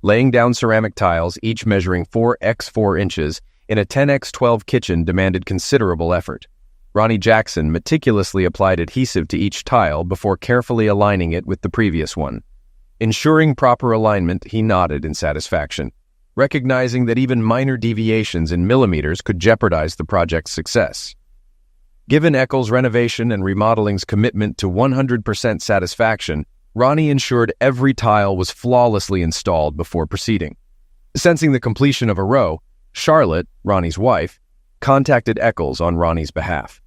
Laying down ceramic tiles, each measuring 4x4 inches, in a 10x12 kitchen demanded considerable effort. Ronnie Jackson meticulously applied adhesive to each tile before carefully aligning it with the previous one. Ensuring proper alignment, he nodded in satisfaction, recognizing that even minor deviations in millimeters could jeopardize the project's success. Given Eccles' renovation and remodeling's commitment to 100% satisfaction, Ronnie ensured every tile was flawlessly installed before proceeding. Sensing the completion of a row, Charlotte, Ronnie's wife, contacted Eccles on Ronnie's behalf.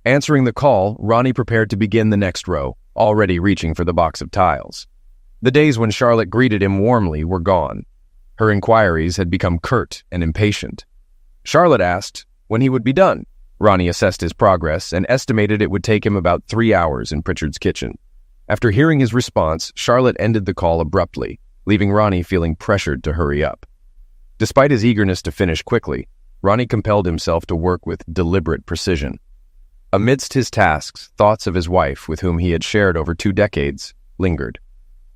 Answering the call, Ronnie prepared to begin the next row, already reaching for the box of tiles. The days when Charlotte greeted him warmly were gone. Her inquiries had become curt and impatient. Charlotte asked when he would be done. Ronnie assessed his progress and estimated it would take him about 3 hours in Pritchard's kitchen. After hearing his response, Charlotte ended the call abruptly, leaving Ronnie feeling pressured to hurry up. Despite his eagerness to finish quickly, Ronnie compelled himself to work with deliberate precision. Amidst his tasks, thoughts of his wife, with whom he had shared over 2 decades, lingered.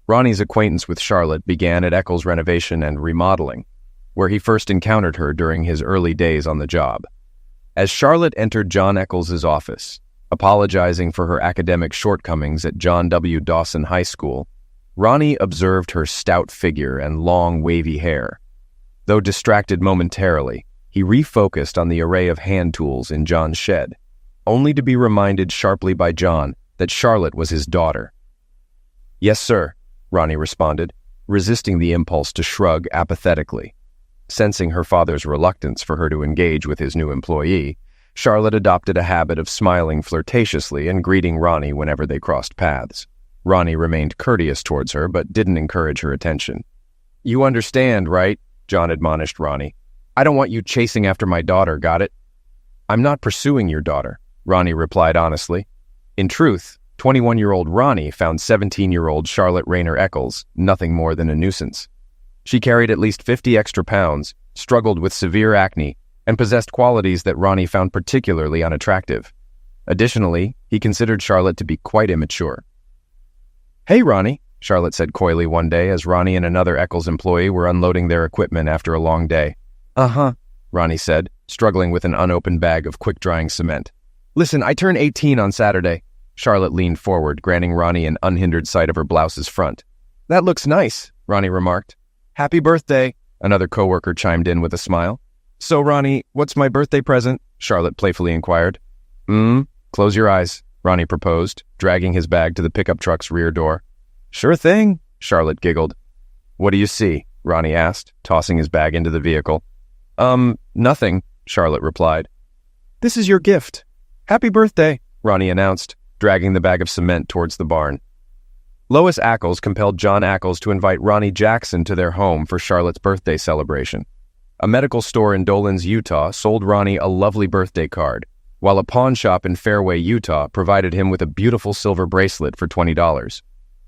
Ronnie's acquaintance with Charlotte began at Eccles' renovation and remodeling, where he first encountered her during his early days on the job. As Charlotte entered John Eccles' office, apologizing for her academic shortcomings at John W. Dawson High School, Ronnie observed her stout figure and long, wavy hair. Though distracted momentarily, he refocused on the array of hand tools in John's shed, only to be reminded sharply by John that Charlotte was his daughter. "Yes, sir," Ronnie responded, resisting the impulse to shrug apathetically. Sensing her father's reluctance for her to engage with his new employee, Charlotte adopted a habit of smiling flirtatiously and greeting Ronnie whenever they crossed paths. Ronnie remained courteous towards her, but didn't encourage her attention. "You understand, right?" John admonished Ronnie. "I don't want you chasing after my daughter, got it?" "I'm not pursuing your daughter," Ronnie replied honestly. In truth, 21-year-old Ronnie found 17-year-old Charlotte Rayner Eccles nothing more than a nuisance. She carried at least 50 extra pounds, struggled with severe acne, and possessed qualities that Ronnie found particularly unattractive. Additionally, he considered Charlotte to be quite immature. "Hey, Ronnie," Charlotte said coyly one day as Ronnie and another Eccles employee were unloading their equipment after a long day. "Uh-huh," Ronnie said, struggling with an unopened bag of quick-drying cement. "Listen, I turn 18 on Saturday." Charlotte leaned forward, granting Ronnie an unhindered sight of her blouse's front. "That looks nice," Ronnie remarked. "Happy birthday," another coworker chimed in with a smile. "So, Ronnie, what's my birthday present?" Charlotte playfully inquired. Close your eyes," Ronnie proposed, dragging his bag to the pickup truck's rear door. "Sure thing," Charlotte giggled. "What do you see?" Ronnie asked, tossing his bag into the vehicle. Nothing," Charlotte replied. "This is your gift. Happy birthday," Ronnie announced, dragging the bag of cement towards the barn. Lois Eccles compelled John Eccles to invite Ronnie Jackson to their home for Charlotte's birthday celebration. A medical store in Dolans, Utah sold Ronnie a lovely birthday card, while a pawn shop in Fairway, Utah provided him with a beautiful silver bracelet for $20.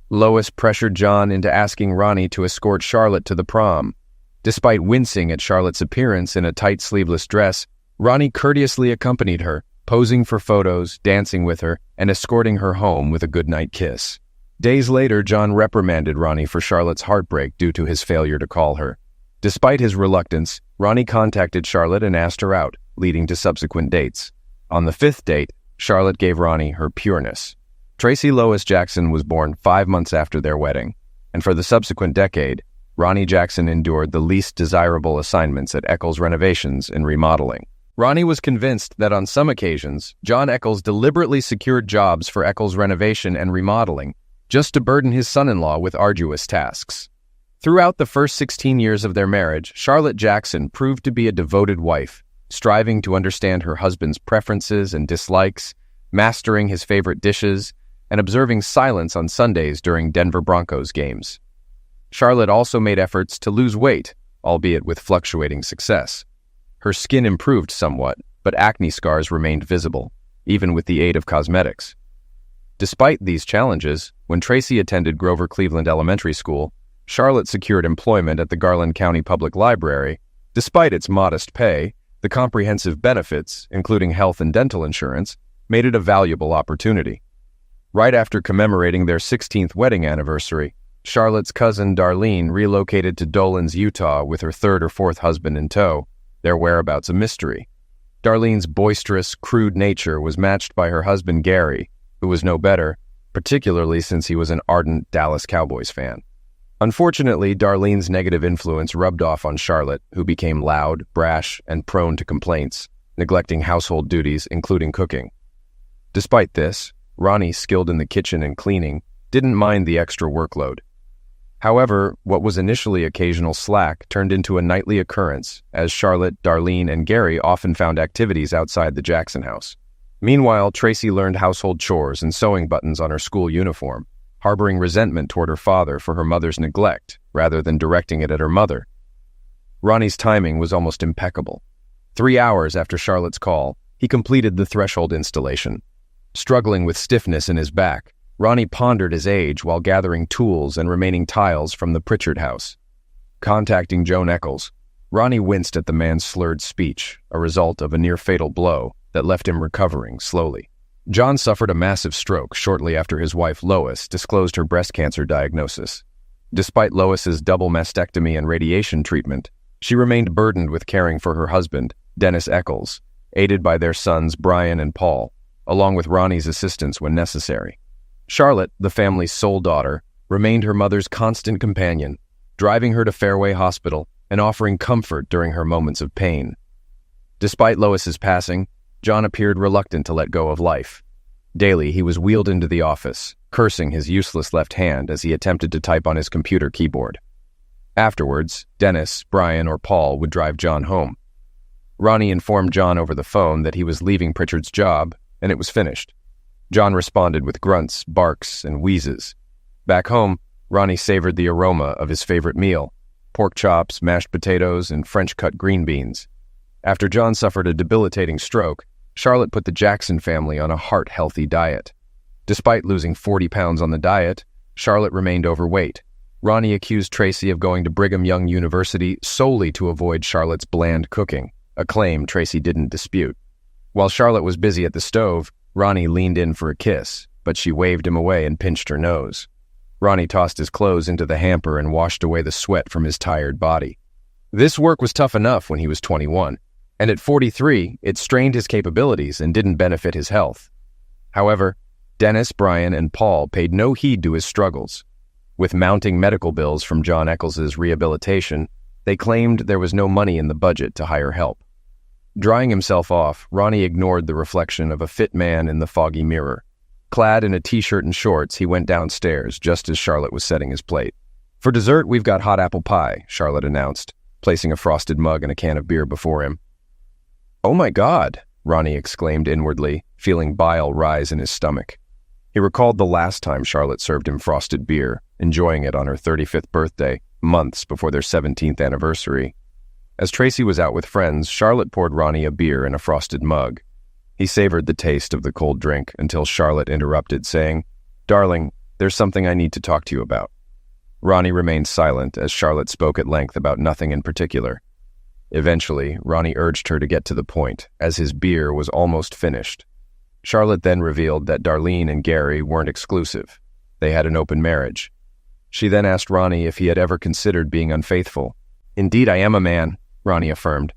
Lois pressured John into asking Ronnie to escort Charlotte to the prom. Despite wincing at Charlotte's appearance in a tight sleeveless dress, Ronnie courteously accompanied her, posing for photos, dancing with her, and escorting her home with a goodnight kiss. Days later, John reprimanded Ronnie for Charlotte's heartbreak due to his failure to call her. Despite his reluctance, Ronnie contacted Charlotte and asked her out, leading to subsequent dates. On the 5th date, Charlotte gave Ronnie her pureness. Tracy Lois Jackson was born 5 months after their wedding, and for the subsequent decade, Ronnie Jackson endured the least desirable assignments at Eccles renovations and remodeling. Ronnie was convinced that on some occasions, John Eccles deliberately secured jobs for Eccles renovation and remodeling just to burden his son-in-law with arduous tasks. Throughout the first 16 years of their marriage, Charlotte Jackson proved to be a devoted wife, striving to understand her husband's preferences and dislikes, mastering his favorite dishes, and observing silence on Sundays during Denver Broncos games. Charlotte also made efforts to lose weight, albeit with fluctuating success. Her skin improved somewhat, but acne scars remained visible, even with the aid of cosmetics. Despite these challenges, when Tracy attended Grover Cleveland Elementary School, Charlotte secured employment at the Garland County Public Library. Despite its modest pay, the comprehensive benefits, including health and dental insurance, made it a valuable opportunity. Right after commemorating their 16th wedding anniversary, Charlotte's cousin Darlene relocated to Dolan's, Utah with her third or fourth husband in tow, their whereabouts a mystery. Darlene's boisterous, crude nature was matched by her husband Gary, who was no better, particularly since he was an ardent Dallas Cowboys fan. Unfortunately, Darlene's negative influence rubbed off on Charlotte, who became loud, brash, and prone to complaints, neglecting household duties, including cooking. Despite this, Ronnie, skilled in the kitchen and cleaning, didn't mind the extra workload. However, what was initially occasional slack turned into a nightly occurrence, as Charlotte, Darlene, and Gary often found activities outside the Jackson house. Meanwhile, Tracy learned household chores and sewing buttons on her school uniform, harboring resentment toward her father for her mother's neglect, rather than directing it at her mother. Ronnie's timing was almost impeccable. 3 hours after Charlotte's call, he completed the threshold installation. Struggling with stiffness in his back, Ronnie pondered his age while gathering tools and remaining tiles from the Pritchard house. Contacting Joan Eccles, Ronnie winced at the man's slurred speech, a result of a near-fatal blow that left him recovering slowly. John suffered a massive stroke shortly after his wife Lois disclosed her breast cancer diagnosis. Despite Lois's double mastectomy and radiation treatment, she remained burdened with caring for her husband, Dennis Eccles, aided by their sons Brian and Paul, along with Ronnie's assistance when necessary. Charlotte, the family's sole daughter, remained her mother's constant companion, driving her to Fairway Hospital and offering comfort during her moments of pain. Despite Lois's passing, John appeared reluctant to let go of life. Daily, he was wheeled into the office, cursing his useless left hand as he attempted to type on his computer keyboard. Afterwards, Dennis, Brian, or Paul would drive John home. Ronnie informed John over the phone that he was leaving Pritchard's job, and it was finished. John responded with grunts, barks, and wheezes. Back home, Ronnie savored the aroma of his favorite meal: pork chops, mashed potatoes, and French-cut green beans. After John suffered a debilitating stroke, Charlotte put the Jackson family on a heart-healthy diet. Despite losing 40 pounds on the diet, Charlotte remained overweight. Ronnie accused Tracy of going to Brigham Young University solely to avoid Charlotte's bland cooking, a claim Tracy didn't dispute. While Charlotte was busy at the stove, Ronnie leaned in for a kiss, but she waved him away and pinched her nose. Ronnie tossed his clothes into the hamper and washed away the sweat from his tired body. This work was tough enough when he was 21, and at 43, it strained his capabilities and didn't benefit his health. However, Dennis, Brian, and Paul paid no heed to his struggles. With mounting medical bills from John Eccles' rehabilitation, they claimed there was no money in the budget to hire help. Drying himself off, Ronnie ignored the reflection of a fit man in the foggy mirror. Clad in a t-shirt and shorts, he went downstairs just as Charlotte was setting his plate. "For dessert, we've got hot apple pie," Charlotte announced, placing a frosted mug and a can of beer before him. "Oh my God," Ronnie exclaimed inwardly, feeling bile rise in his stomach. He recalled the last time Charlotte served him frosted beer, enjoying it on her 35th birthday, months before their 17th anniversary. As Tracy was out with friends, Charlotte poured Ronnie a beer in a frosted mug. He savored the taste of the cold drink until Charlotte interrupted, saying, "Darling, there's something I need to talk to you about." Ronnie remained silent as Charlotte spoke at length about nothing in particular. Eventually, Ronnie urged her to get to the point, as his beer was almost finished. Charlotte then revealed that Darlene and Gary weren't exclusive. They had an open marriage. She then asked Ronnie if he had ever considered being unfaithful. "Indeed, I am a man," Ronnie affirmed.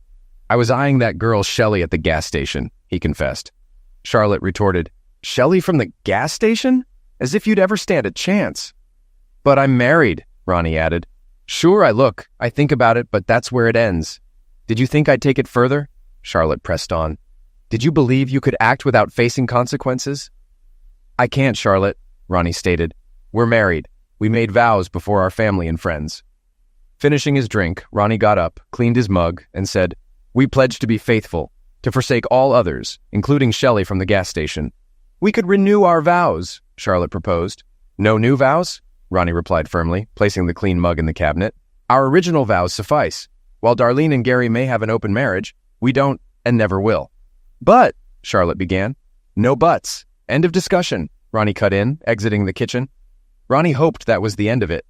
"I was eyeing that girl Shelley at the gas station," he confessed. Charlotte retorted, "Shelley from the gas station? As if you'd ever stand a chance." "But I'm married," Ronnie added. "Sure, I think about it, but that's where it ends." "Did you think I'd take it further?" Charlotte pressed on. "Did you believe you could act without facing consequences?" "I can't, Charlotte," Ronnie stated. "We're married. We made vows before our family and friends." Finishing his drink, Ronnie got up, cleaned his mug, and said, "We pledge to be faithful, to forsake all others, including Shelley from the gas station." "We could renew our vows," Charlotte proposed. "No new vows?" Ronnie replied firmly, placing the clean mug in the cabinet. "Our original vows suffice. While Darlene and Gary may have an open marriage, we don't and never will." "But," Charlotte began. "No buts. End of discussion," Ronnie cut in, exiting the kitchen. Ronnie hoped that was the end of it.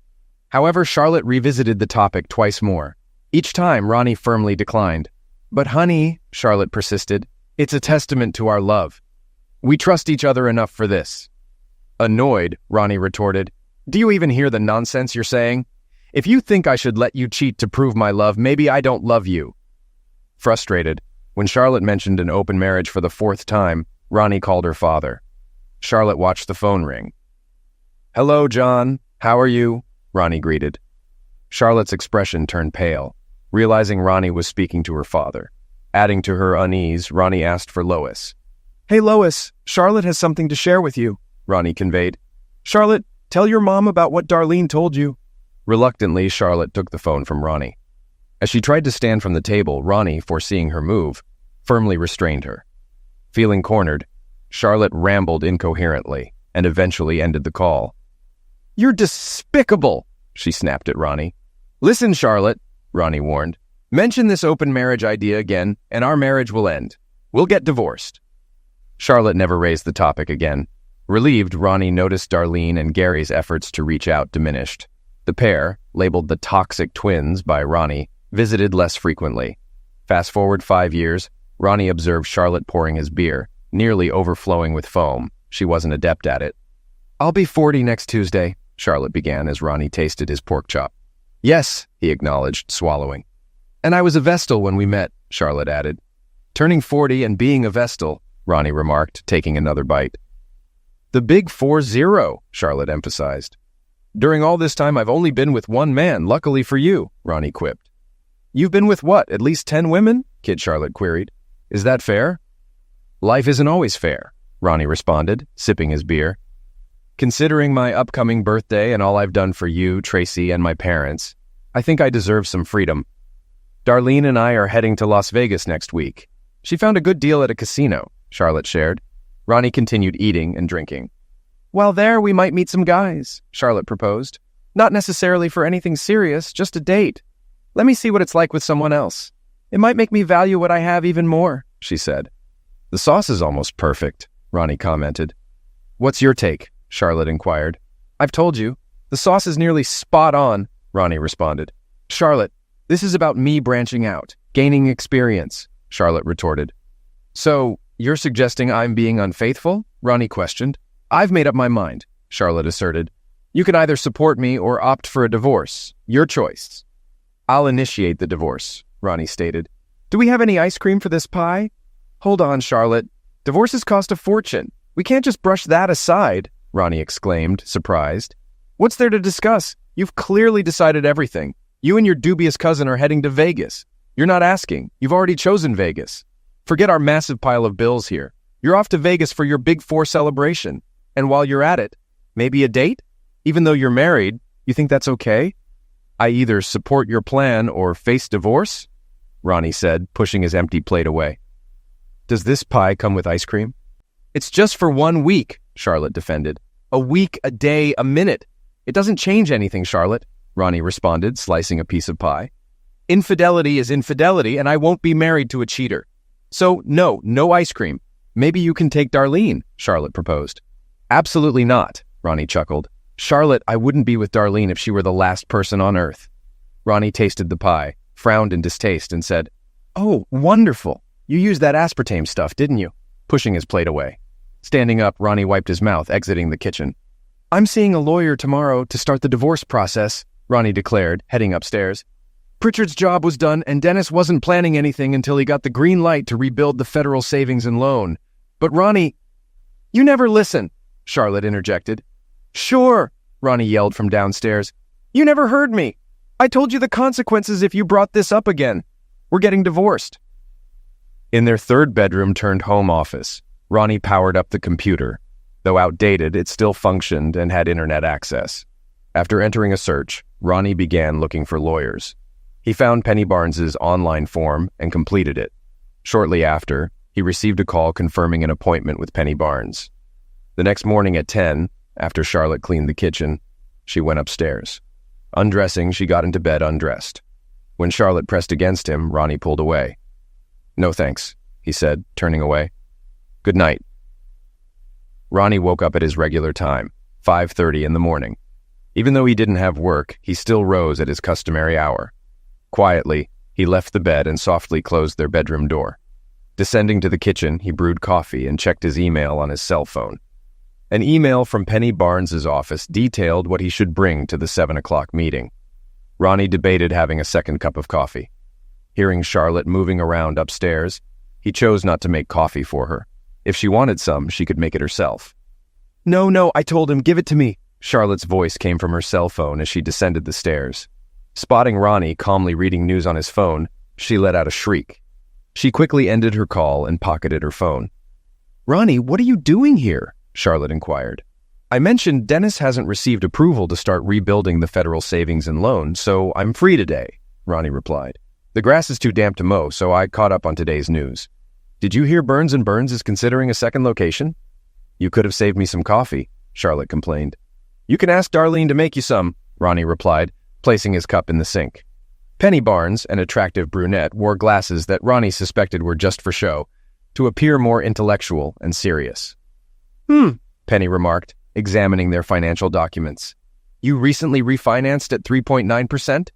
However, Charlotte revisited the topic twice more. Each time, Ronnie firmly declined. "But honey," Charlotte persisted, "it's a testament to our love. We trust each other enough for this." Annoyed, Ronnie retorted, Do you even hear the nonsense you're saying? If you think I should let you cheat to prove my love, maybe I don't love you." Frustrated, when Charlotte mentioned an open marriage for the fourth time, Ronnie called her father. Charlotte watched the phone ring. "Hello, John. How are you?" Ronnie greeted. Charlotte's expression turned pale, realizing Ronnie was speaking to her father. Adding to her unease, Ronnie asked for Lois. "Hey, Lois, Charlotte has something to share with you," Ronnie conveyed. "Charlotte, tell your mom about what Darlene told you." Reluctantly, Charlotte took the phone from Ronnie. As she tried to stand from the table, Ronnie, foreseeing her move, firmly restrained her. Feeling cornered, Charlotte rambled incoherently and eventually ended the call. "You're despicable," she snapped at Ronnie. "Listen, Charlotte," Ronnie warned. "Mention this open marriage idea again, and our marriage will end. We'll get divorced." Charlotte never raised the topic again. Relieved, Ronnie noticed Darlene and Gary's efforts to reach out diminished. The pair, labeled the Toxic Twins by Ronnie, visited less frequently. Fast forward 5 years, Ronnie observed Charlotte pouring his beer, nearly overflowing with foam. She wasn't adept at it. "I'll be 40 next Tuesday," Charlotte began as Ronnie tasted his pork chop. "Yes," he acknowledged, swallowing. "And I was a Vestal when we met," Charlotte added. "Turning 40 and being a Vestal," Ronnie remarked, taking another bite. "The big 40, Charlotte emphasized. "During all this time, I've only been with one man, luckily for you," Ronnie quipped. "You've been with what, at least 10 women?" Kid Charlotte queried. "Is that fair?" "Life isn't always fair," Ronnie responded, sipping his beer. "Considering my upcoming birthday and all I've done for you, Tracy, and my parents, I think I deserve some freedom. Darlene and I are heading to Las Vegas next week. She found a good deal at a casino," Charlotte shared. Ronnie continued eating and drinking. "While there, we might meet some guys," Charlotte proposed. "Not necessarily for anything serious, just a date. Let me see what it's like with someone else. It might make me value what I have even more," she said. "The sauce is almost perfect," Ronnie commented. "What's your take?" Charlotte inquired. "I've told you. The sauce is nearly spot on," Ronnie responded. "Charlotte, this is about me branching out, gaining experience," Charlotte retorted. "So, you're suggesting I'm being unfaithful?" Ronnie questioned. "I've made up my mind," Charlotte asserted. "You can either support me or opt for a divorce. Your choice." "I'll initiate the divorce," Ronnie stated. "Do we have any ice cream for this pie?" "Hold on, Charlotte. Divorces cost a fortune. We can't just brush that aside," Ronnie exclaimed, surprised. "What's there to discuss? You've clearly decided everything. You and your dubious cousin are heading to Vegas. You're not asking. You've already chosen Vegas. Forget our massive pile of bills here. You're off to Vegas for your Big 4 celebration. And while you're at it, maybe a date? Even though you're married, you think that's okay? I either support your plan or face divorce," Ronnie said, pushing his empty plate away. "Does this pie come with ice cream?" "It's just for 1 week," Charlotte defended. "A week, a day, a minute. It doesn't change anything, Charlotte," Ronnie responded, slicing a piece of pie. "Infidelity is infidelity, and I won't be married to a cheater. So, no ice cream. Maybe you can take Darlene," Charlotte proposed. "Absolutely not," Ronnie chuckled. "Charlotte, I wouldn't be with Darlene if she were the last person on earth." Ronnie tasted the pie, frowned in distaste, and said, "Oh, wonderful. You used that aspartame stuff, didn't you?" pushing his plate away. Standing up, Ronnie wiped his mouth, exiting the kitchen. "I'm seeing a lawyer tomorrow to start the divorce process," Ronnie declared, heading upstairs. "Pritchard's job was done, and Dennis wasn't planning anything until he got the green light to rebuild the federal savings and loan. But Ronnie—" "You never listen," Charlotte interjected. "Sure," Ronnie yelled from downstairs. "You never heard me. I told you the consequences if you brought this up again. We're getting divorced." In their third bedroom turned home office, Ronnie powered up the computer. Though outdated, it still functioned and had internet access. After entering a search, Ronnie began looking for lawyers. He found Penny Barnes's online form and completed it. Shortly after, he received a call confirming an appointment with Penny Barnes. The next morning at 10, after Charlotte cleaned the kitchen, she went upstairs. Undressing, she got into bed undressed. When Charlotte pressed against him, Ronnie pulled away. "No thanks," he said, turning away. "Good night." Ronnie woke up at his regular time, 5:30 in the morning. Even though he didn't have work, he still rose at his customary hour. Quietly, he left the bed and softly closed their bedroom door. Descending to the kitchen, he brewed coffee and checked his email on his cell phone. An email from Penny Barnes's office detailed what he should bring to the 7 o'clock meeting. Ronnie debated having a second cup of coffee. Hearing Charlotte moving around upstairs, he chose not to make coffee for her. If she wanted some, she could make it herself. No, I told him, give it to me. Charlotte's voice came from her cell phone as she descended the stairs. Spotting Ronnie calmly reading news on his phone, she let out a shriek. She quickly ended her call and pocketed her phone. Ronnie, what are you doing here? Charlotte inquired. I mentioned Dennis hasn't received approval to start rebuilding the federal savings and loan, so I'm free today, Ronnie replied. The grass is too damp to mow, so I caught up on today's news. Did you hear Burns & Burns is considering a second location? You could have saved me some coffee, Charlotte complained. You can ask Darlene to make you some, Ronnie replied, placing his cup in the sink. Penny Barnes, an attractive brunette, wore glasses that Ronnie suspected were just for show, to appear more intellectual and serious. Penny remarked, examining their financial documents. You recently refinanced at 3.9%?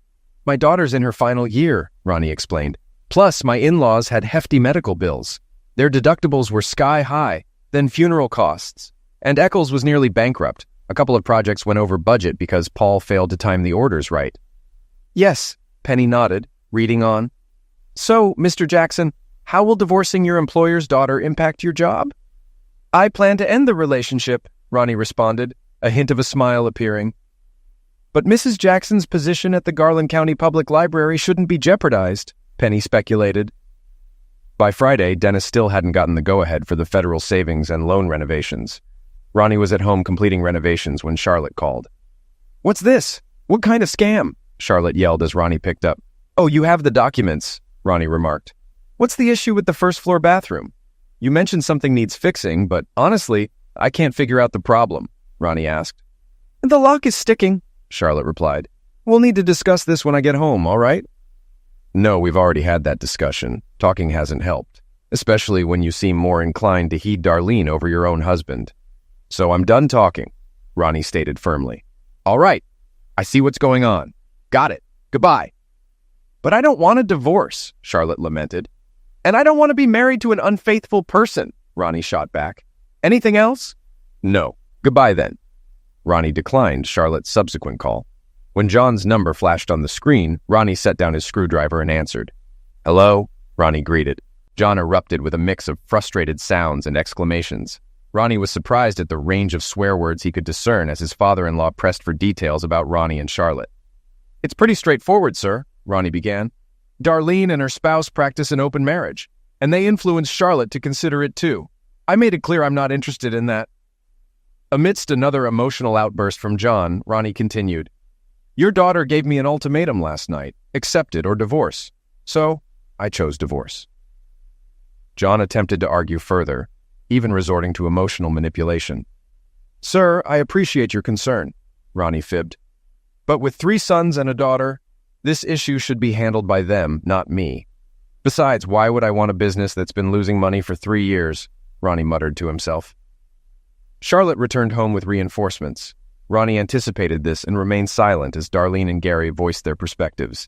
My daughter's in her final year, Ronnie explained. Plus, my in-laws had hefty medical bills. Their deductibles were sky high, then funeral costs. And Eccles was nearly bankrupt. A couple of projects went over budget because Paul failed to time the orders right. Yes, Penny nodded, reading on. So, Mr. Jackson, how will divorcing your employer's daughter impact your job? I plan to end the relationship, Ronnie responded, a hint of a smile appearing. But Mrs. Jackson's position at the Garland County Public Library shouldn't be jeopardized, Penny speculated. By Friday, Dennis still hadn't gotten the go-ahead for the federal savings and loan renovations. Ronnie was at home completing renovations when Charlotte called. What's this? What kind of scam? Charlotte yelled as Ronnie picked up. Oh, you have the documents, Ronnie remarked. What's the issue with the first-floor bathroom? You mentioned something needs fixing, but honestly, I can't figure out the problem, Ronnie asked. The lock is sticking, Charlotte replied. We'll need to discuss this when I get home, all right? No, we've already had that discussion. Talking hasn't helped, especially when you seem more inclined to heed Darlene over your own husband. So I'm done talking, Ronnie stated firmly. All right, I see what's going on. Got it. Goodbye. But I don't want a divorce, Charlotte lamented. And I don't want to be married to an unfaithful person, Ronnie shot back. Anything else? No. Goodbye then. Ronnie declined Charlotte's subsequent call. When John's number flashed on the screen, Ronnie set down his screwdriver and answered. Hello? Ronnie greeted. John erupted with a mix of frustrated sounds and exclamations. Ronnie was surprised at the range of swear words he could discern as his father-in-law pressed for details about Ronnie and Charlotte. It's pretty straightforward, sir, Ronnie began. Darlene and her spouse practice an open marriage, and they influenced Charlotte to consider it too. I made it clear I'm not interested in that. Amidst another emotional outburst from John, Ronnie continued. Your daughter gave me an ultimatum last night, accept it or divorce. So, I chose divorce. John attempted to argue further, even resorting to emotional manipulation. Sir, I appreciate your concern, Ronnie fibbed. But with 3 sons and a daughter, this issue should be handled by them, not me. Besides, why would I want a business that's been losing money for 3 years? Ronnie muttered to himself. Charlotte returned home with reinforcements. Ronnie anticipated this and remained silent as Darlene and Gary voiced their perspectives.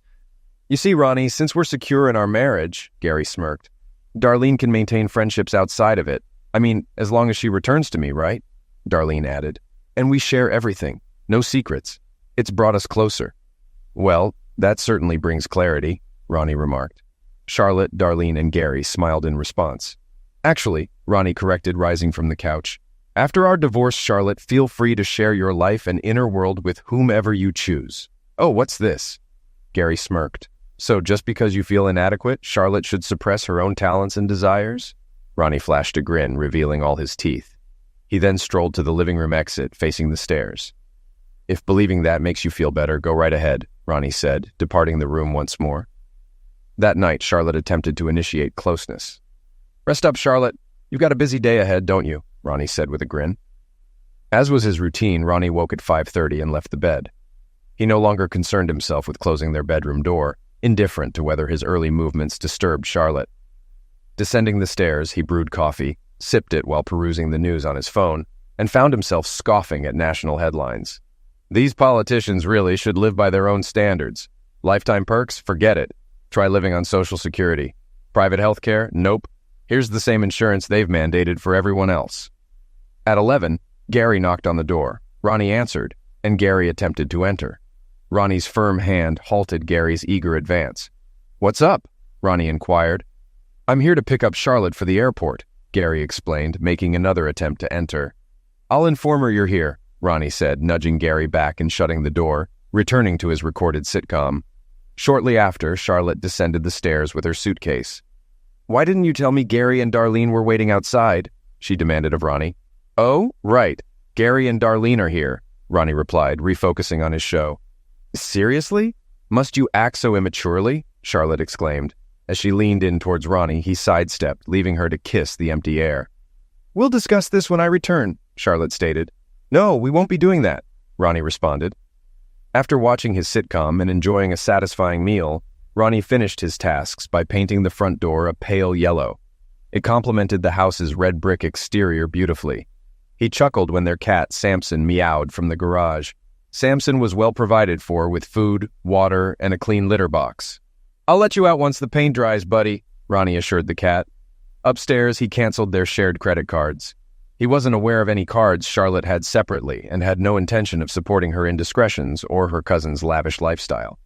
You see, Ronnie, since we're secure in our marriage, Gary smirked, Darlene can maintain friendships outside of it. I mean, as long as she returns to me, right? Darlene added. And we share everything. No secrets. It's brought us closer. Well, that certainly brings clarity, Ronnie remarked. Charlotte, Darlene, and Gary smiled in response. Actually, Ronnie corrected, rising from the couch. After our divorce, Charlotte, feel free to share your life and inner world with whomever you choose. Oh, what's this? Gary smirked. So just because you feel inadequate, Charlotte should suppress her own talents and desires? Ronnie flashed a grin, revealing all his teeth. He then strolled to the living room exit, facing the stairs. If believing that makes you feel better, go right ahead, Ronnie said, departing the room once more. That night, Charlotte attempted to initiate closeness. Rest up, Charlotte. You've got a busy day ahead, don't you? Ronnie said with a grin. As was his routine, Ronnie woke at 5:30 and left the bed. He no longer concerned himself with closing their bedroom door, indifferent to whether his early movements disturbed Charlotte. Descending the stairs, he brewed coffee, sipped it while perusing the news on his phone, and found himself scoffing at national headlines. These politicians really should live by their own standards. Lifetime perks? Forget it. Try living on Social Security. Private health care? Nope. Here's the same insurance they've mandated for everyone else. At 11, Gary knocked on the door. Ronnie answered, and Gary attempted to enter. Ronnie's firm hand halted Gary's eager advance. "What's up?" Ronnie inquired. "I'm here to pick up Charlotte for the airport," Gary explained, making another attempt to enter. "I'll inform her you're here," Ronnie said, nudging Gary back and shutting the door, returning to his recorded sitcom. Shortly after, Charlotte descended the stairs with her suitcase. "Why didn't you tell me Gary and Darlene were waiting outside?" she demanded of Ronnie. "Oh, right. Gary and Darlene are here," Ronnie replied, refocusing on his show. "Seriously? Must you act so immaturely?" Charlotte exclaimed. As she leaned in towards Ronnie, he sidestepped, leaving her to kiss the empty air. "We'll discuss this when I return," Charlotte stated. "No, we won't be doing that," Ronnie responded. After watching his sitcom and enjoying a satisfying meal, Ronnie finished his tasks by painting the front door a pale yellow. It complemented the house's red brick exterior beautifully. He chuckled when their cat, Samson, meowed from the garage. Samson was well provided for with food, water, and a clean litter box. "I'll let you out once the paint dries, buddy," Ronnie assured the cat. Upstairs, he canceled their shared credit cards. He wasn't aware of any cards Charlotte had separately and had no intention of supporting her indiscretions or her cousin's lavish lifestyle.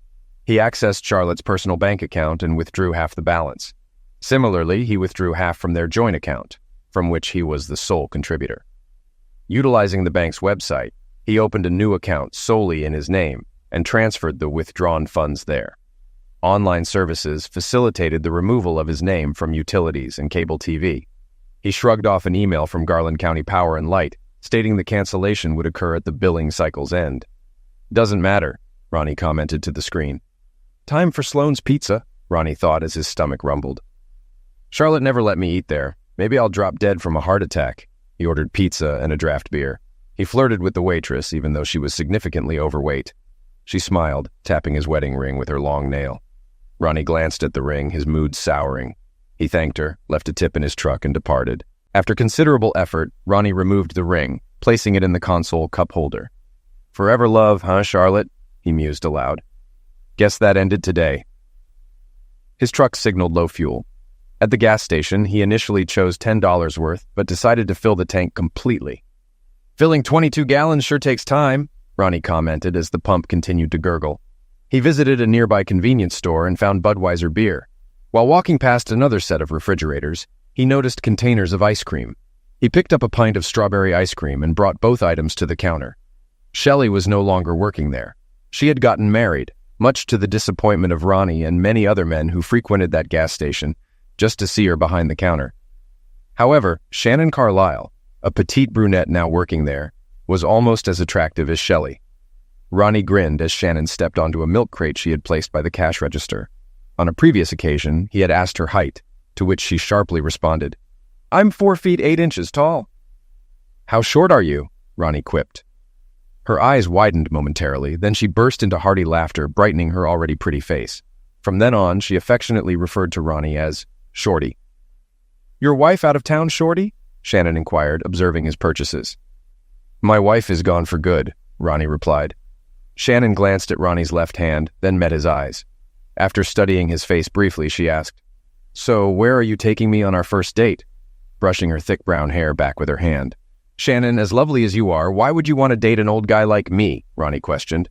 He accessed Charlotte's personal bank account and withdrew half the balance. Similarly, he withdrew half from their joint account, from which he was the sole contributor. Utilizing the bank's website, he opened a new account solely in his name and transferred the withdrawn funds there. Online services facilitated the removal of his name from utilities and cable TV. He shrugged off an email from Garland County Power and Light, stating the cancellation would occur at the billing cycle's end. "Doesn't matter," Ronnie commented to the screen. "Time for Sloan's Pizza," Ronnie thought as his stomach rumbled. "Charlotte never let me eat there. Maybe I'll drop dead from a heart attack." He ordered pizza and a draft beer. He flirted with the waitress, even though she was significantly overweight. She smiled, tapping his wedding ring with her long nail. Ronnie glanced at the ring, his mood souring. He thanked her, left a tip in his truck, and departed. After considerable effort, Ronnie removed the ring, placing it in the console cup holder. "Forever love, huh, Charlotte?" he mused aloud. "Guess that ended today." His truck signaled low fuel. At the gas station, he initially chose $10 worth, but decided to fill the tank completely. "Filling 22 gallons sure takes time," Ronnie commented as the pump continued to gurgle. He visited a nearby convenience store and found Budweiser beer. While walking past another set of refrigerators, he noticed containers of ice cream. He picked up a pint of strawberry ice cream and brought both items to the counter. Shelley was no longer working there. She had gotten married, much to the disappointment of Ronnie and many other men who frequented that gas station just to see her behind the counter. However, Shannon Carlisle, a petite brunette now working there, was almost as attractive as Shelley. Ronnie grinned as Shannon stepped onto a milk crate she had placed by the cash register. On a previous occasion, he had asked her height, to which she sharply responded, "I'm 4 feet 8 inches tall." "How short are you?" Ronnie quipped. Her eyes widened momentarily, then she burst into hearty laughter, brightening her already pretty face. From then on, she affectionately referred to Ronnie as Shorty. "Your wife out of town, Shorty?" Shannon inquired, observing his purchases. "My wife is gone for good," Ronnie replied. Shannon glanced at Ronnie's left hand, then met his eyes. After studying his face briefly, she asked, "So where are you taking me on our first date?" Brushing her thick brown hair back with her hand. "Shannon, as lovely as you are, why would you want to date an old guy like me?" Ronnie questioned.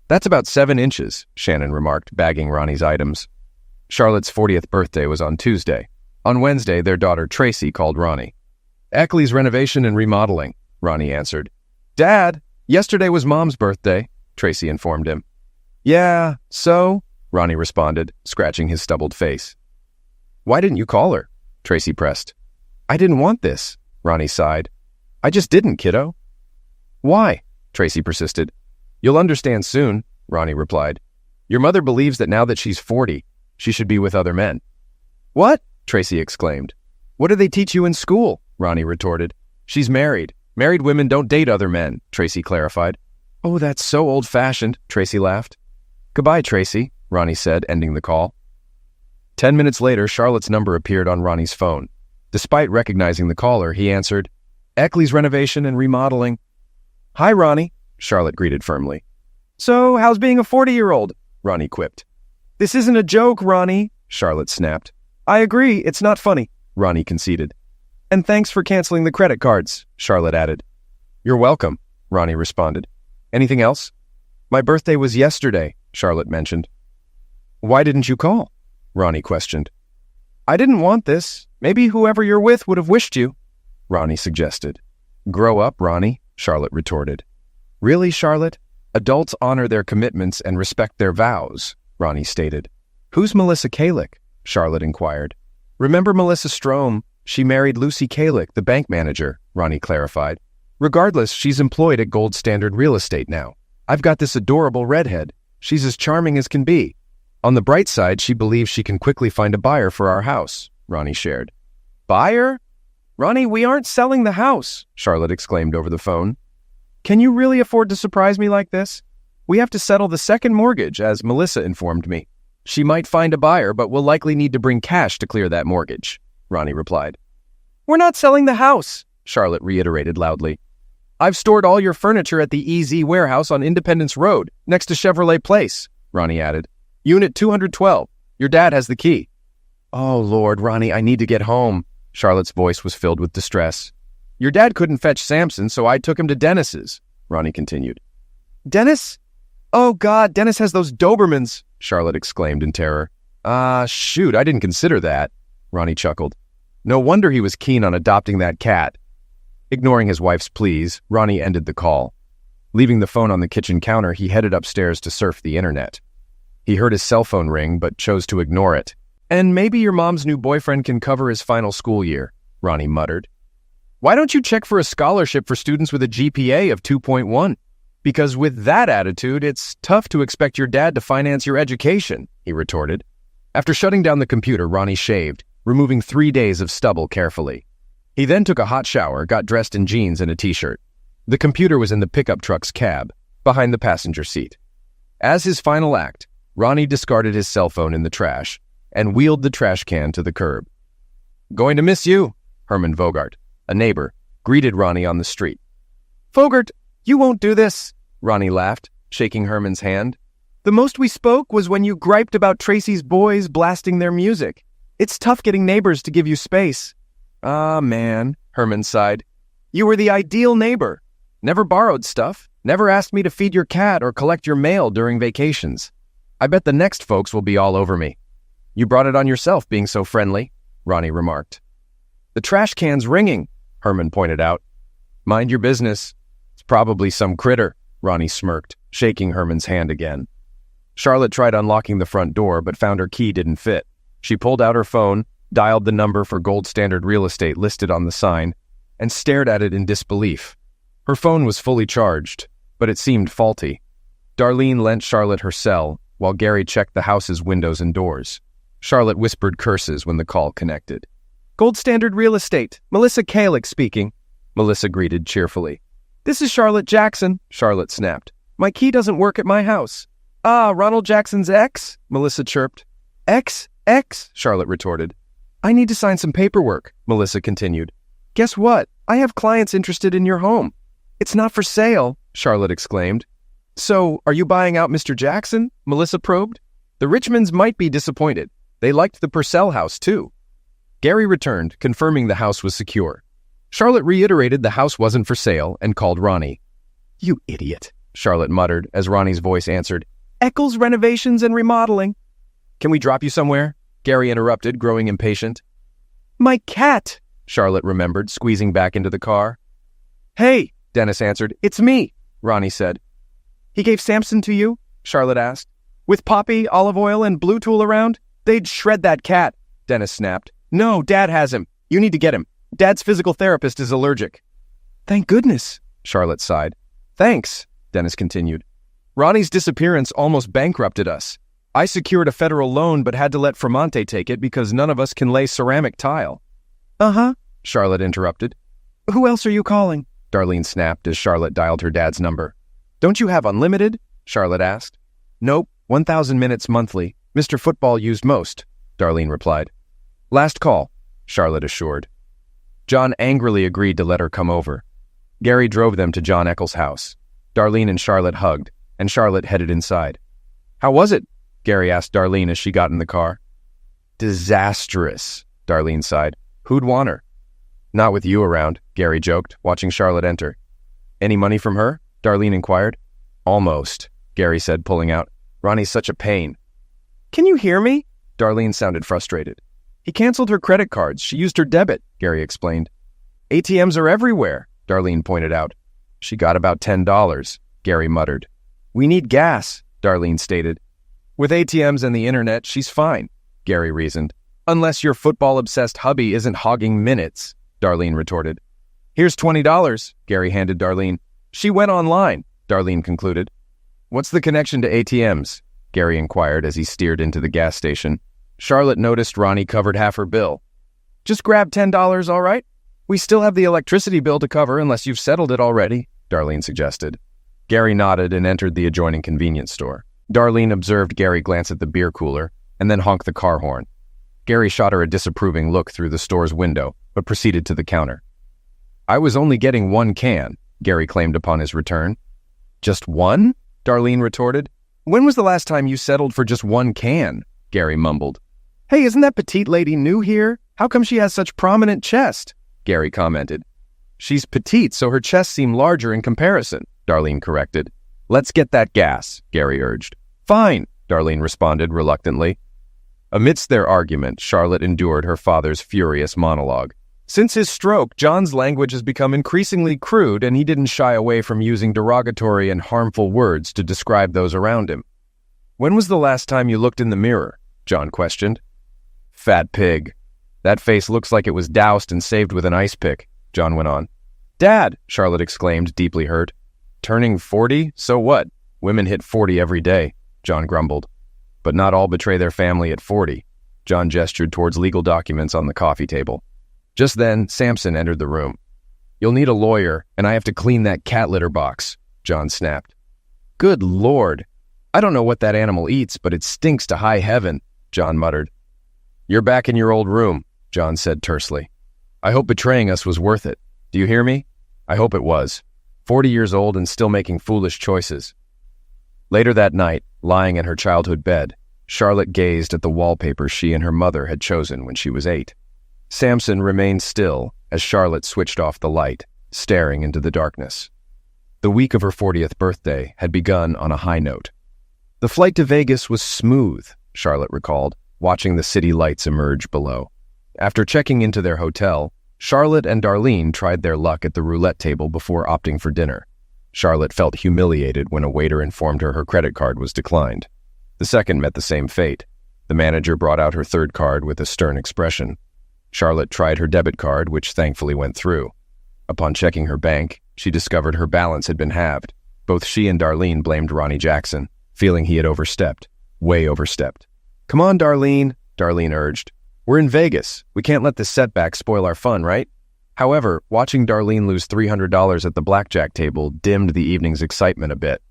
"That's about 7 inches, Shannon remarked, bagging Ronnie's items. Charlotte's 40th birthday was on Tuesday. On Wednesday, their daughter Tracy called Ronnie. "Eckley's renovation and remodeling," Ronnie answered. "Dad, yesterday was Mom's birthday," Tracy informed him. "Yeah, so?" Ronnie responded, scratching his stubbled face. "Why didn't you call her?" Tracy pressed. "I didn't want this," Ronnie sighed. "I just didn't, kiddo." "Why?" Tracy persisted. "You'll understand soon," Ronnie replied. "Your mother believes that now that she's 40, she should be with other men." "What?" Tracy exclaimed. "What do they teach you in school?" Ronnie retorted. "She's married. Married women don't date other men," Tracy clarified. "Oh, that's so old-fashioned," Tracy laughed. "Goodbye, Tracy," Ronnie said, ending the call. 10 minutes later, Charlotte's number appeared on Ronnie's phone. Despite recognizing the caller, he answered, "Eckley's renovation and remodeling." "Hi, Ronnie," Charlotte greeted firmly. "So, how's being a 40-year-old?" Ronnie quipped. "This isn't a joke, Ronnie," Charlotte snapped. "I agree, it's not funny," Ronnie conceded. "And thanks for canceling the credit cards," Charlotte added. You're welcome, Ronnie responded. Anything else? My birthday was yesterday, Charlotte mentioned. Why didn't you call? Ronnie questioned. I didn't want this. Maybe whoever you're with would have wished you, Ronnie suggested. Grow up, Ronnie, Charlotte retorted. Really, Charlotte? Adults honor their commitments and respect their vows, Ronnie stated. Who's Melissa Kalick? Charlotte inquired. Remember Melissa Strome? She married Lucy Kalick, the bank manager, Ronnie clarified. Regardless, she's employed at Gold Standard Real Estate now. I've got this adorable redhead. She's as charming as can be. On the bright side, she believes she can quickly find a buyer for our house, Ronnie shared. Buyer? Ronnie, we aren't selling the house, Charlotte exclaimed over the phone. Can you really afford to surprise me like this? We have to settle the second mortgage, as Melissa informed me. She might find a buyer, but will likely need to bring cash to clear that mortgage, Ronnie replied. We're not selling the house, Charlotte reiterated loudly. I've stored all your furniture at the EZ warehouse on Independence Road, next to Chevrolet Place, Ronnie added. Unit 212. Your dad has the key. Oh, Lord, Ronnie, I need to get home. Charlotte's voice was filled with distress. Your dad couldn't fetch Samson, so I took him to Dennis's, Ronnie continued. Dennis? Oh, God, Dennis has those Dobermans, Charlotte exclaimed in terror. Shoot, I didn't consider that, Ronnie chuckled. No wonder he was keen on adopting that cat. Ignoring his wife's pleas, Ronnie ended the call. Leaving the phone on the kitchen counter, he headed upstairs to surf the internet. He heard his cell phone ring, but chose to ignore it. And maybe your mom's new boyfriend can cover his final school year, Ronnie muttered. Why don't you check for a scholarship for students with a GPA of 2.1? Because with that attitude, it's tough to expect your dad to finance your education, he retorted. After shutting down the computer, Ronnie shaved, removing 3 days of stubble carefully. He then took a hot shower, got dressed in jeans and a t-shirt. The computer was in the pickup truck's cab, behind the passenger seat. As his final act, Ronnie discarded his cell phone in the trash and wheeled the trash can to the curb. Going to miss you, Herman Vogart, a neighbor, greeted Ronnie on the street. Vogart, you won't do this, Ronnie laughed, shaking Herman's hand. The most we spoke was when you griped about Tracy's boys blasting their music. It's tough getting neighbors to give you space. Ah, man, Herman sighed. You were the ideal neighbor. Never borrowed stuff, never asked me to feed your cat or collect your mail during vacations. I bet the next folks will be all over me. You brought it on yourself being so friendly, Ronnie remarked. The trash can's ringing, Herman pointed out. Mind your business. It's probably some critter, Ronnie smirked, shaking Herman's hand again. Charlotte tried unlocking the front door, but found her key didn't fit. She pulled out her phone, dialed the number for Gold Standard Real Estate listed on the sign, and stared at it in disbelief. Her phone was fully charged, but it seemed faulty. Darlene lent Charlotte her cell, while Gary checked the house's windows and doors. Charlotte whispered curses when the call connected. Gold Standard Real Estate, Melissa Kalick speaking, Melissa greeted cheerfully. This is Charlotte Jackson, Charlotte snapped. My key doesn't work at my house. Ah, Ronald Jackson's ex, Melissa chirped. Ex, Charlotte retorted. I need to sign some paperwork, Melissa continued. Guess what? I have clients interested in your home. It's not for sale, Charlotte exclaimed. So, are you buying out Mr. Jackson? Melissa probed. The Richmonds might be disappointed. They liked the Purcell house, too. Gary returned, confirming the house was secure. Charlotte reiterated the house wasn't for sale and called Ronnie. You idiot, Charlotte muttered as Ronnie's voice answered. Eccles Renovations and Remodeling. Can we drop you somewhere? Gary interrupted, growing impatient. My cat, Charlotte remembered, squeezing back into the car. Hey, Dennis answered. It's me, Ronnie said. He gave Samson to you? Charlotte asked. With poppy, olive oil, and blue tool around? They'd shred that cat, Dennis snapped. No, Dad has him. You need to get him. Dad's physical therapist is allergic. Thank goodness, Charlotte sighed. Thanks, Dennis continued. Ronnie's disappearance almost bankrupted us. I secured a federal loan but had to let Fremante take it because none of us can lay ceramic tile. Uh-huh, Charlotte interrupted. Who else are you calling? Darlene snapped as Charlotte dialed her dad's number. Don't you have unlimited? Charlotte asked. Nope, 1,000 minutes monthly. Mr. Football used most, Darlene replied. Last call, Charlotte assured. John angrily agreed to let her come over. Gary drove them to John Eccles' house. Darlene and Charlotte hugged, and Charlotte headed inside. How was it? Gary asked Darlene as she got in the car. Disastrous, Darlene sighed. Who'd want her? Not with you around, Gary joked, watching Charlotte enter. Any money from her? Darlene inquired. Almost, Gary said, pulling out. Ronnie's such a pain. Can you hear me? Darlene sounded frustrated. He canceled her credit cards. She used her debit, Gary explained. ATMs are everywhere, Darlene pointed out. She got about $10, Gary muttered. We need gas, Darlene stated. With ATMs and the internet, she's fine, Gary reasoned. Unless your football-obsessed hubby isn't hogging minutes, Darlene retorted. Here's $20, Gary handed Darlene. She went online, Darlene concluded. What's the connection to ATMs? Gary inquired as he steered into the gas station. Charlotte noticed Ronnie covered half her bill. Just grab $10, all right? We still have the electricity bill to cover unless you've settled it already, Darlene suggested. Gary nodded and entered the adjoining convenience store. Darlene observed Gary glance at the beer cooler and then honk the car horn. Gary shot her a disapproving look through the store's window, but proceeded to the counter. I was only getting one can, Gary claimed upon his return. Just one? Darlene retorted. When was the last time you settled for just one can? Gary mumbled. Hey, isn't that petite lady new here? How come she has such prominent chest? Gary commented. She's petite, so her chest seemed larger in comparison, Darlene corrected. Let's get that gas, Gary urged. Fine, Darlene responded reluctantly. Amidst their argument, Charlotte endured her father's furious monologue. Since his stroke, John's language has become increasingly crude, and he didn't shy away from using derogatory and harmful words to describe those around him. When was the last time you looked in the mirror? John questioned. Fat pig. That face looks like it was doused and saved with an ice pick, John went on. Dad, Charlotte exclaimed, deeply hurt. Turning 40? So what? Women hit 40 every day, John grumbled. But not all betray their family at 40. John gestured towards legal documents on the coffee table. Just then, Samson entered the room. You'll need a lawyer, and I have to clean that cat litter box, John snapped. Good Lord. I don't know what that animal eats, but it stinks to high heaven, John muttered. You're back in your old room, John said tersely. I hope betraying us was worth it. Do you hear me? I hope it was. 40 years old and still making foolish choices. Later that night, lying in her childhood bed, Charlotte gazed at the wallpaper she and her mother had chosen when she was 8. Samson remained still as Charlotte switched off the light, staring into the darkness. The week of her 40th birthday had begun on a high note. The flight to Vegas was smooth, Charlotte recalled, watching the city lights emerge below. After checking into their hotel, Charlotte and Darlene tried their luck at the roulette table before opting for dinner. Charlotte felt humiliated when a waiter informed her her credit card was declined. The second met the same fate. The manager brought out her third card with a stern expression. Charlotte tried her debit card, which thankfully went through. Upon checking her bank, she discovered her balance had been halved. Both she and Darlene blamed Ronnie Jackson, feeling he had overstepped. Way overstepped. Come on, Darlene, Darlene urged. We're in Vegas. We can't let this setback spoil our fun, right? However, watching Darlene lose $300 at the blackjack table dimmed the evening's excitement a bit.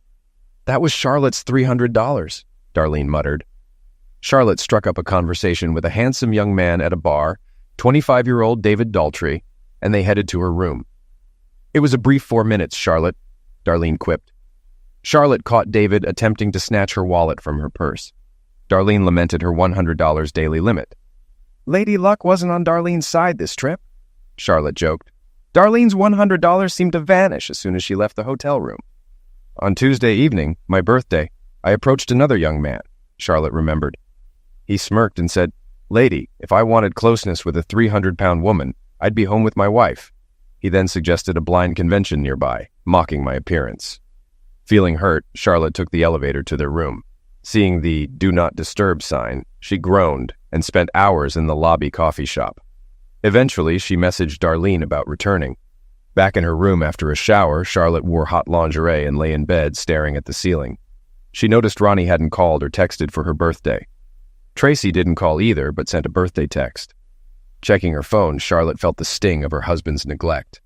That was Charlotte's $300, Darlene muttered. Charlotte struck up a conversation with a handsome young man at a bar, 25-year-old David Daltrey, and they headed to her room. It was a brief 4 minutes, Charlotte, Darlene quipped. Charlotte caught David attempting to snatch her wallet from her purse. Darlene lamented her $100 daily limit. Lady Luck wasn't on Darlene's side this trip, Charlotte joked. Darlene's $100 seemed to vanish as soon as she left the hotel room. On Tuesday evening, my birthday, I approached another young man, Charlotte remembered. He smirked and said, Lady, if I wanted closeness with a 300-pound woman, I'd be home with my wife. He then suggested a blind convention nearby, mocking my appearance. Feeling hurt, Charlotte took the elevator to their room. Seeing the "Do Not Disturb" sign, she groaned and spent hours in the lobby coffee shop. Eventually, she messaged Darlene about returning. Back in her room after a shower, Charlotte wore hot lingerie and lay in bed staring at the ceiling. She noticed Ronnie hadn't called or texted for her birthday. Tracy didn't call either, but sent a birthday text. Checking her phone, Charlotte felt the sting of her husband's neglect.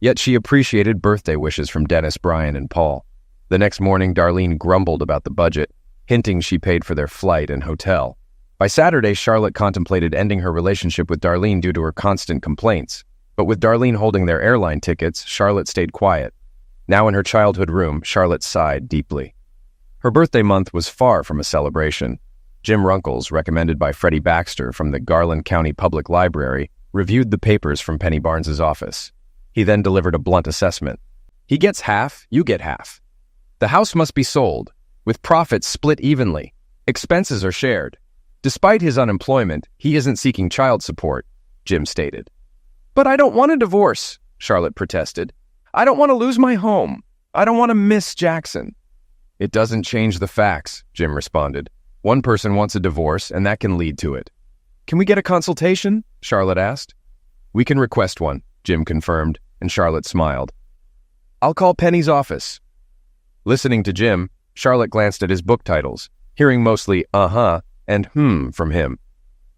Yet she appreciated birthday wishes from Dennis, Brian, and Paul. The next morning, Darlene grumbled about the budget, hinting she paid for their flight and hotel. By Saturday, Charlotte contemplated ending her relationship with Darlene due to her constant complaints. But with Darlene holding their airline tickets, Charlotte stayed quiet. Now in her childhood room, Charlotte sighed deeply. Her birthday month was far from a celebration. Jim Runkles, recommended by Freddie Baxter from the Garland County Public Library, reviewed the papers from Penny Barnes's office. He then delivered a blunt assessment. He gets half, you get half. The house must be sold, with profits split evenly. Expenses are shared. Despite his unemployment, he isn't seeking child support, Jim stated. But I don't want a divorce, Charlotte protested. I don't want to lose my home. I don't want to miss Jackson. It doesn't change the facts, Jim responded. One person wants a divorce, and that can lead to it. Can we get a consultation? Charlotte asked. We can request one, Jim confirmed, and Charlotte smiled. I'll call Penny's office. Listening to Jim, Charlotte glanced at his book titles, hearing mostly uh-huh and from him.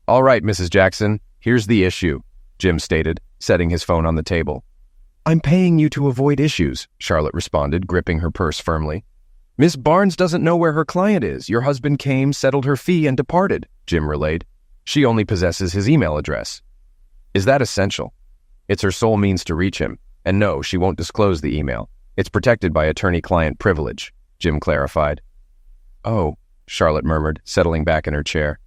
All right, Mrs. Jackson, here's the issue, Jim stated, setting his phone on the table. I'm paying you to avoid issues, Charlotte responded, gripping her purse firmly. Miss Barnes doesn't know where her client is. Your husband came, settled her fee, and departed, Jim relayed. She only possesses his email address. Is that essential? It's her sole means to reach him, and no, she won't disclose the email. It's protected by attorney-client privilege, Jim clarified. Oh, Charlotte murmured, settling back in her chair.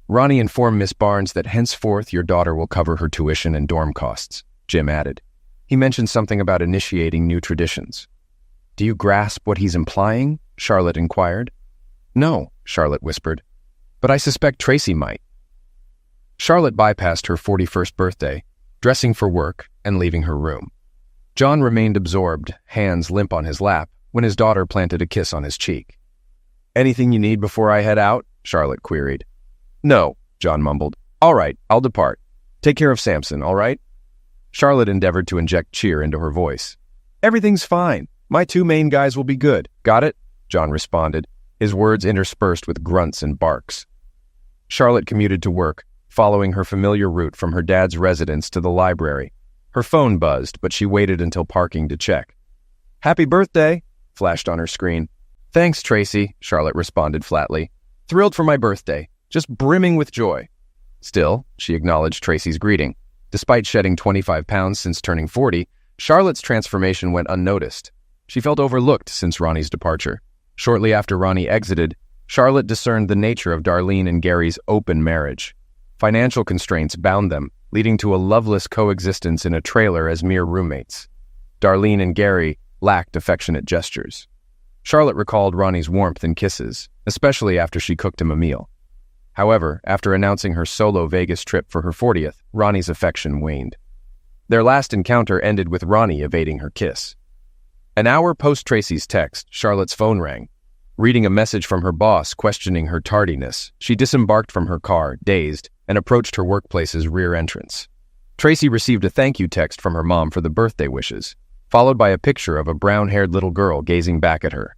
Ronnie informed Miss Barnes that henceforth your daughter will cover her tuition and dorm costs, Jim added. He mentioned something about initiating new traditions. Do you grasp what he's implying? Charlotte inquired. No, Charlotte whispered, but I suspect Tracy might. Charlotte bypassed her 41st birthday, dressing for work and leaving her room. John remained absorbed, hands limp on his lap, when his daughter planted a kiss on his cheek. Anything you need before I head out? Charlotte queried. No, John mumbled. All right, I'll depart. Take care of Samson, all right? Charlotte endeavored to inject cheer into her voice. Everything's fine. My two main guys will be good. Got it? John responded, his words interspersed with grunts and barks. Charlotte commuted to work, following her familiar route from her dad's residence to the library. Her phone buzzed, but she waited until parking to check. Happy birthday, flashed on her screen. Thanks, Tracy, Charlotte responded flatly. Thrilled for my birthday, just brimming with joy. Still, she acknowledged Tracy's greeting. Despite shedding 25 pounds since turning 40, Charlotte's transformation went unnoticed. She felt overlooked since Ronnie's departure. Shortly after Ronnie exited, Charlotte discerned the nature of Darlene and Gary's open marriage. Financial constraints bound them, leading to a loveless coexistence in a trailer as mere roommates. Darlene and Gary lacked affectionate gestures. Charlotte recalled Ronnie's warmth and kisses, especially after she cooked him a meal. However, after announcing her solo Vegas trip for her 40th, Ronnie's affection waned. Their last encounter ended with Ronnie evading her kiss. An hour post Tracy's text, Charlotte's phone rang. Reading a message from her boss questioning her tardiness, she disembarked from her car, dazed, and approached her workplace's rear entrance. Tracy received a thank you text from her mom for the birthday wishes, followed by a picture of a brown-haired little girl gazing back at her.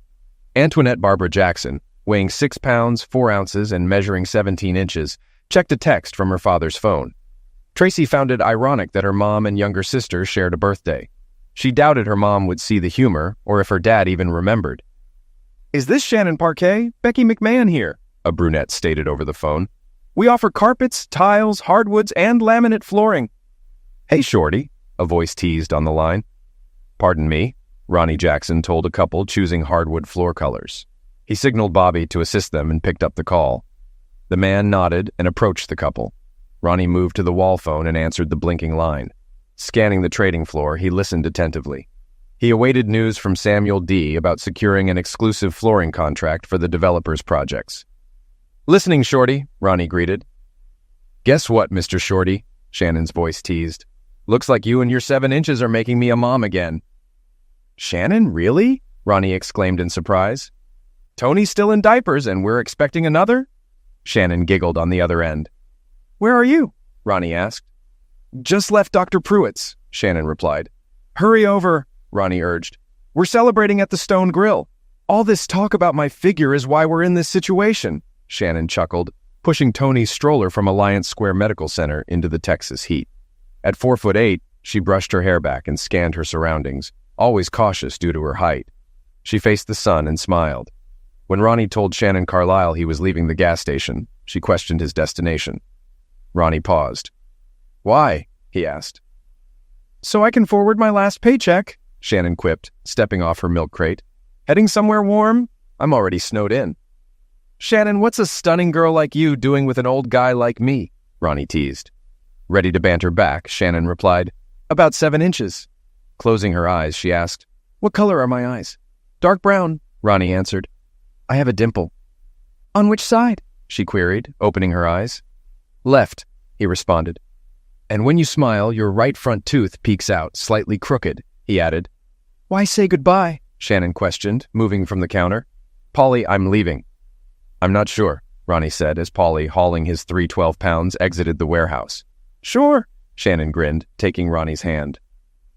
Antoinette Barbara Jackson, weighing 6 pounds, 4 ounces, and measuring 17 inches, checked a text from her father's phone. Tracy found it ironic that her mom and younger sister shared a birthday. She doubted her mom would see the humor, or if her dad even remembered. Is this Shannon Parquet? Becky McMahon here, a brunette stated over the phone. We offer carpets, tiles, hardwoods, and laminate flooring. Hey, Shorty, a voice teased on the line. Pardon me, Ronnie Jackson told a couple choosing hardwood floor colors. He signaled Bobby to assist them and picked up the call. The man nodded and approached the couple. Ronnie moved to the wall phone and answered the blinking line. Scanning the trading floor, he listened attentively. He awaited news from Samuel D. about securing an exclusive flooring contract for the developer's projects. Listening, Shorty, Ronnie greeted. Guess what, Mr. Shorty? Shannon's voice teased. Looks like you and your 7 inches are making me a mom again. Shannon, really? Ronnie exclaimed in surprise. Tony's still in diapers and we're expecting another? Shannon giggled on the other end. Where are you? Ronnie asked. Just left Dr. Pruitt's, Shannon replied. Hurry over, Ronnie urged. We're celebrating at the Stone Grill. All this talk about my figure is why we're in this situation, Shannon chuckled, pushing Tony's stroller from Alliance Square Medical Center into the Texas heat. At 4'8", she brushed her hair back and scanned her surroundings, always cautious due to her height. She faced the sun and smiled. When Ronnie told Shannon Carlisle he was leaving the gas station, she questioned his destination. Ronnie paused. Why? He asked. So I can forward my last paycheck, Shannon quipped, stepping off her milk crate. Heading somewhere warm? I'm already snowed in. Shannon, what's a stunning girl like you doing with an old guy like me? Ronnie teased. Ready to banter back, Shannon replied, About 7 inches. Closing her eyes, she asked, What color are my eyes? Dark brown, Ronnie answered. I have a dimple. On which side? She queried, opening her eyes. Left, he responded. And when you smile, your right front tooth peeks out, slightly crooked, he added. Why say goodbye? Shannon questioned, moving from the counter. Polly, I'm leaving. I'm not sure, Ronnie said as Polly, hauling his 312 pounds, exited the warehouse. Sure, Shannon grinned, taking Ronnie's hand.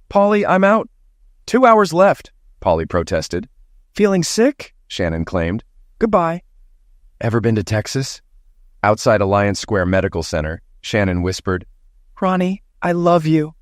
Polly, I'm out. 2 hours left, Polly protested. Feeling sick? Shannon claimed. Goodbye. Ever been to Texas? Outside Alliance Square Medical Center, Shannon whispered, Ronnie, I love you.